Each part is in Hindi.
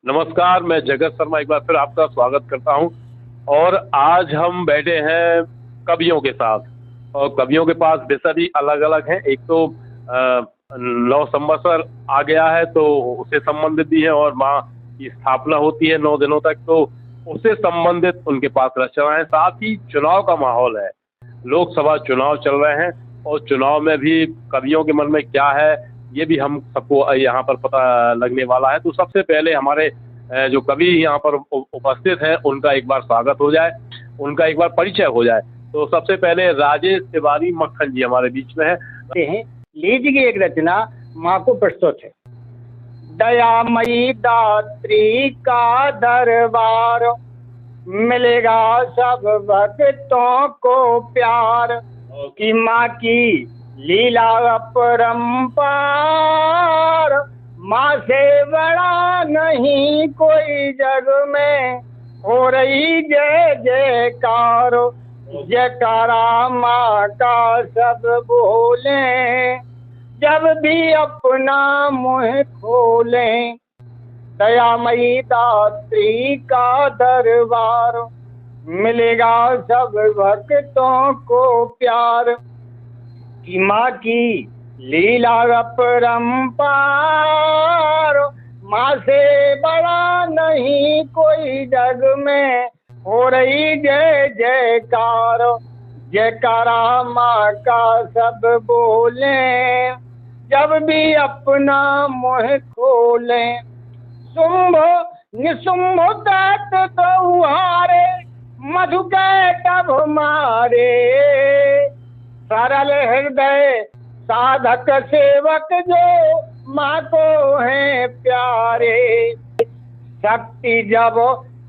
नमस्कार, मैं जगत शर्मा एक बार फिर आपका स्वागत करता हूं। और आज हम बैठे हैं कवियों के साथ और कवियों के पास विषय भी अलग अलग हैं। एक तो नौ संवत्सर आ गया है तो उससे संबंधित भी है और माँ की स्थापना होती है 9 दिनों तक, तो उससे संबंधित उनके पास रचनाएं। साथ ही चुनाव का माहौल है, लोकसभा चुनाव चल रहे हैं और चुनाव में भी कवियों के मन में क्या है ये भी हम सबको यहाँ पर पता लगने वाला है। तो सबसे पहले हमारे जो कवि यहाँ पर उपस्थित हैं उनका एक बार स्वागत हो जाए, उनका एक बार परिचय हो जाए। तो सबसे पहले राजेश तिवारी मक्खन जी हमारे बीच में हैं। लीजिए एक रचना माँ को प्रस्तुत है। दयामयी दात्री का दरबार, मिलेगा सब भक्तों को प्यार कि माँ की लीला अपरंपार। माँ से बड़ा नहीं कोई जग में, हो रही जय जयकार। जयकारा माँ का सब बोले, जब भी अपना मुँह खोले। दयामयी दात्री का दरबार, मिलेगा सब भक्तों को प्यार कि माँ की लीला अपरंपार। माँ से बड़ा नहीं कोई जग में, हो रही जय जयकार। जयकारा माँ का सब बोले, जब भी अपना मुँह खोले। शुंभ निशुंभ दैत द्वारे, मधु कैटभ मारे। सरल हृदय साधक सेवक जो माँ को हैं प्यारे। शक्ति जब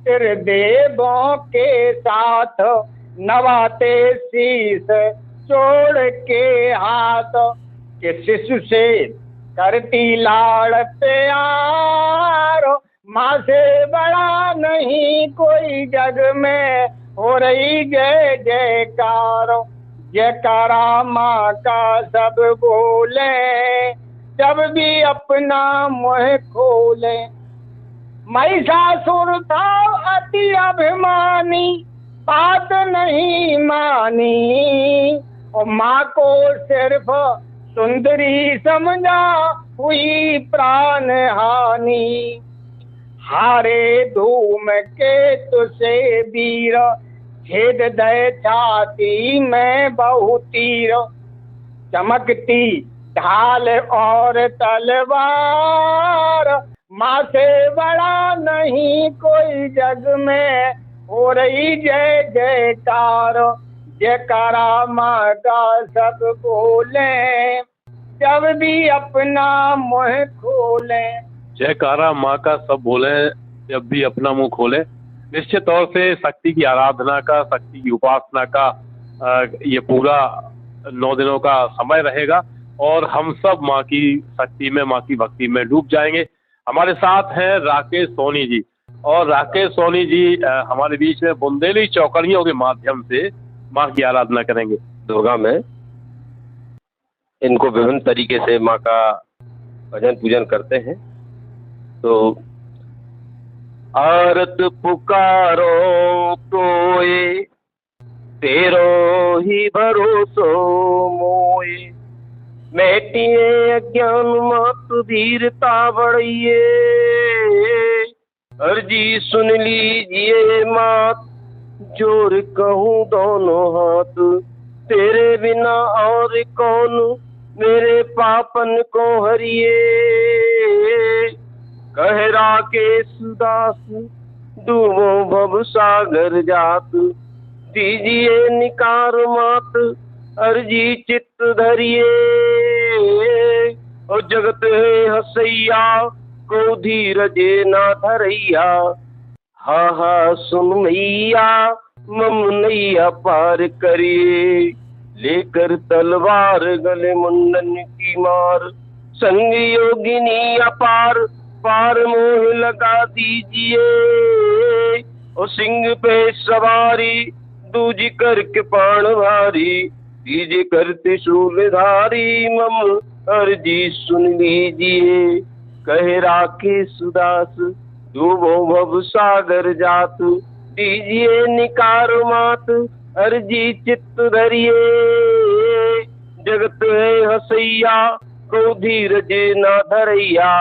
त्रिदेवों के साथ, नवाते शीस छोड़ के हाथ। के शिशु से करती लाड़ प्यार, माँ से बड़ा नहीं कोई जग में, हो रही जय जयकार। जयकारा माँ का सब बोले, जब भी अपना मुँह खोले। महिषासुर था अति अभिमानी, बात नहीं मानी। और माँ को सिर्फ सुंदरी समझा, हुई प्राण हानि। हारे धूम के तुसे वीर, छेद दे छाती में बहु तीर। चमकती ढाल और तलवार, माँ से बड़ा नहीं कोई जग में, हो रही जय जयकार। जयकारा माँ का सब बोले, जब भी अपना मुँह खोले। जयकारा माँ का सब बोले, जब भी अपना मुंह खोले। निश्चित तौर से शक्ति की आराधना का, शक्ति की उपासना का ये पूरा 9 दिनों का समय रहेगा और हम सब माँ की शक्ति में, माँ की भक्ति में डूब जाएंगे। हमारे साथ हैं राकेश सोनी जी, और राकेश सोनी जी हमारे बीच में बुंदेली चौकड़ियों के माध्यम से माँ की आराधना करेंगे। दुर्गा में इनको विभिन्न तरीके से माँ का भजन पूजन करते हैं। तो आरत पुकारो कोई, तेरो ही भरोसो मोए। मेटिए अज्ञान मत वीरता बढ़िए, अर्जी सुन लीजिए मात, जोर कहूँ दोनों हाथ। तेरे बिना और कौन मेरे पापन को हरिए। कह राकेश दास डूबो भव सागर जात, दीजिए निकार मात, अर्जी चित्त धरिए। और जगत है हसैया, को धीरजे ना धरैया। हा हा सुन मैया, मम नैया पार करिए। लेकर तलवार गले मुंडन की मार, संग योगिनी अपार, पार मोह लगा दीजिए। और सिंह पे सवारी, दूजी करके प्राण भारी। दीजिए करते शूलधारी, मम अर्जी सुन लीजिए। कहे राकेश दास डूबो भव सागर जात, दीजिए निकार मात, अर्जी चित्त धरिए। जगत है हसैया, को धीरज ना धरैया,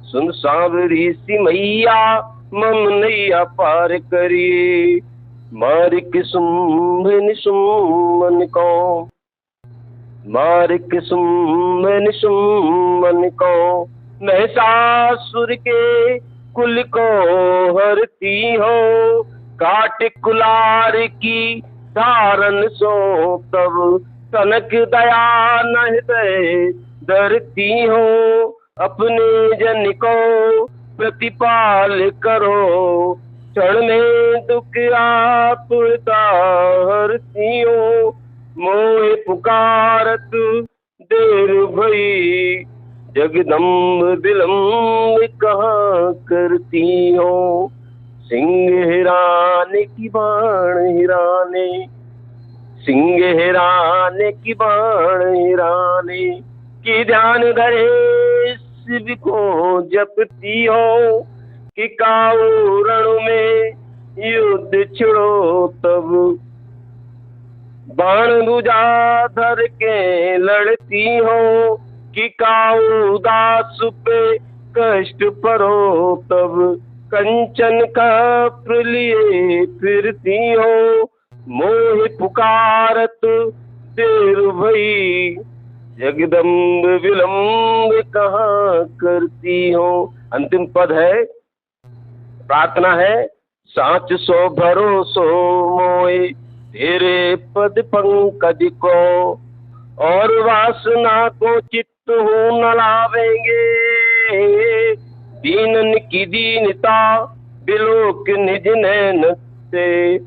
सुन सांवरी सिमैया, मम नैया पार करिए। मारिक शुंभ निशुम्भन को, मारिक शुंभ निशुम्भन को, महिषासुर के कुल को हरती हो। काट कुलार की धारन सो, तब तनक दया न हृदय धरती हो। अपने जन को प्रतिपाल करो, क्षण में दुख आप हरती हो। मोह पुकारत देर भई, जगदम्ब विलम्ब कहाँ करती हो। सिंह हिराने की बाण हिराने, सिंह हिराने की बाण हिराने, कि ध्यान धरे शिव को जपती हो। कि काऊ रण में युद्ध छिड़ो, तब बाण भुजा धर के लड़ती हो। कि काऊ दास पे कष्ट परो, तब कंचन का लिए फिरती हो। मोह पुकारत देर भई, जगदम्ब विलम्ब कहाँ करती हो। अंतिम पद है, प्रार्थना है। साच सो भरोसो मोए, तेरे पद पंकज को, और वासना को चित्त हूँ न लावेंगे। दीनन की दीनता बिलोक निज नैन से,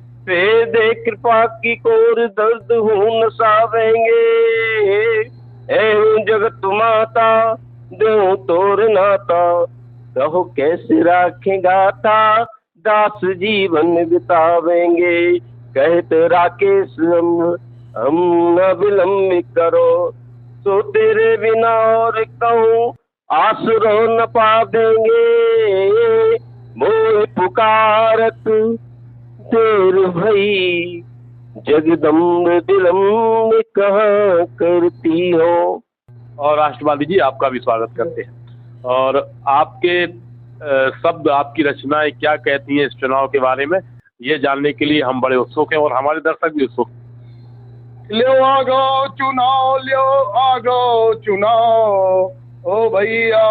दे कृपा की कोर दर्द हूँ न सावेंगे। ऐ जगत माता दो तोर नाता, कहो कैसे राखेगा था, दास जीवन बितावेंगे। कहते राकेश हम न विलम्ब करो, तो तेरे बिना और कहूँ आसरो न पावेंगे। मोह पुकारत देर भई, जगदम्ब विलम्ब कहाँ करती हो। और राष्ट्रवादी जी आपका भी स्वागत करते हैं। और आपके शब्द, आपकी रचनाएं क्या कहती हैं इस चुनाव के बारे में, ये जानने के लिए हम बड़े उत्सुक हैं और हमारे दर्शक भी उत्सुक। ल्यो आगो चुनाव, ल्यो आगो चुनाव, ओ भैया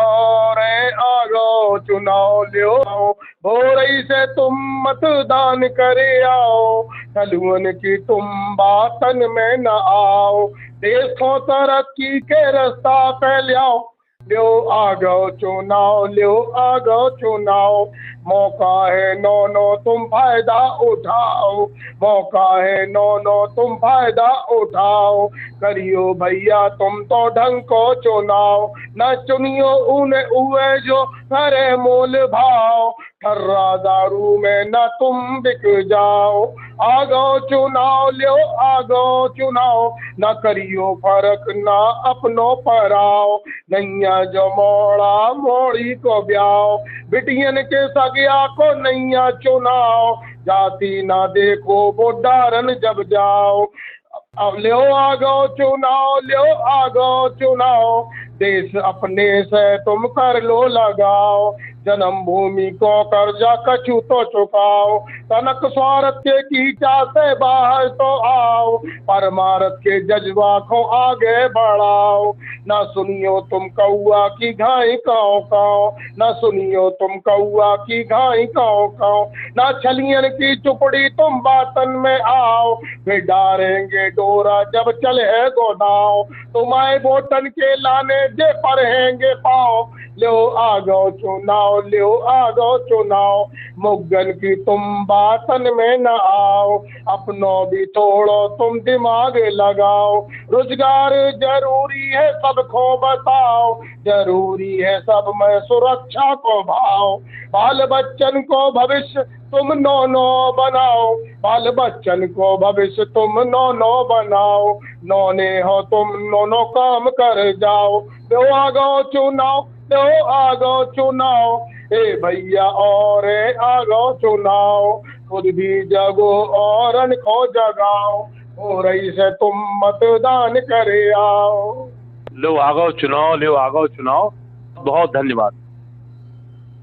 रे आगो चुनाव ल्यो। भोरई से तुम मतदान करे आओ, ठलुअन की तुम बातन में न आओ। देश को तरक्की के रास्ता पे लियाओ, ल्यो आगो चुनाव, ल्यो आगो चुनाव। मौका है नो नो तुम फायदा उठाओ, मौका है नो नो तुम फायदा उठाओ। करियो भैया तुम तो ढंग को चुनाव, न चुनियो उन्हें उए जो करे मोल भाव। ठर्रा दारू में न तुम बिक जाओ, आगो चुनाव ल्यो आगो चुनाव। न करियो फर्क न अपनों पर आओ, नैया जो मोड़ा मोड़ी को ब्याओ। बिटियन के सगिया को नैया चुनाव, जाति ना देखो बुढ़ारन जब जाओ। अब ल्यो आगो चुनाव, ल्यो आगो चुनाव। देश अपने से तुम कर लो लगाओ, जन्मभूमि को कर्जा कछु तो चुकाओ। तनक स्वार्थ के कीचा से बाहर तो आओ, परमार्थ के जज्बा को आगे बढ़ाओ। न सुनियो तुम कौआ की घाई काओ काओ, न सुनियो तुम कौआ की घाई काओ काओ। न छलियन की चुपड़ी तुम बातन में आओ, वे डारेंगे डोरा जब चले गोदाओ। तुम्हारे वोटन के लाने जे परहेंगे पाओ, ल्यो आगो चुनाव, ल्यो आगो चुनाव। मुगन की तुम बातन में न आओ, अपनों भी थोड़ो तुम दिमाग लगाओ। रोजगार जरूरी है सबको बताओ, जरूरी है सब में सुरक्षा को भाव। बाल बच्चन को भविष्य तुम नो नो बनाओ, बाल बच्चन को भविष्य तुम नो नो बनाओ। नौने हो तुम नो काम कर जाओ, ल्यो आगो चुनाव, ल्यो आगो चुनाव। ए भैया और आगो चुनाव, खुद भी जगो और खो जगाओ, हो रही से तुम मतदान करे आओ। लो आगो चुनाव, लो आगो चुनाव। बहुत धन्यवाद।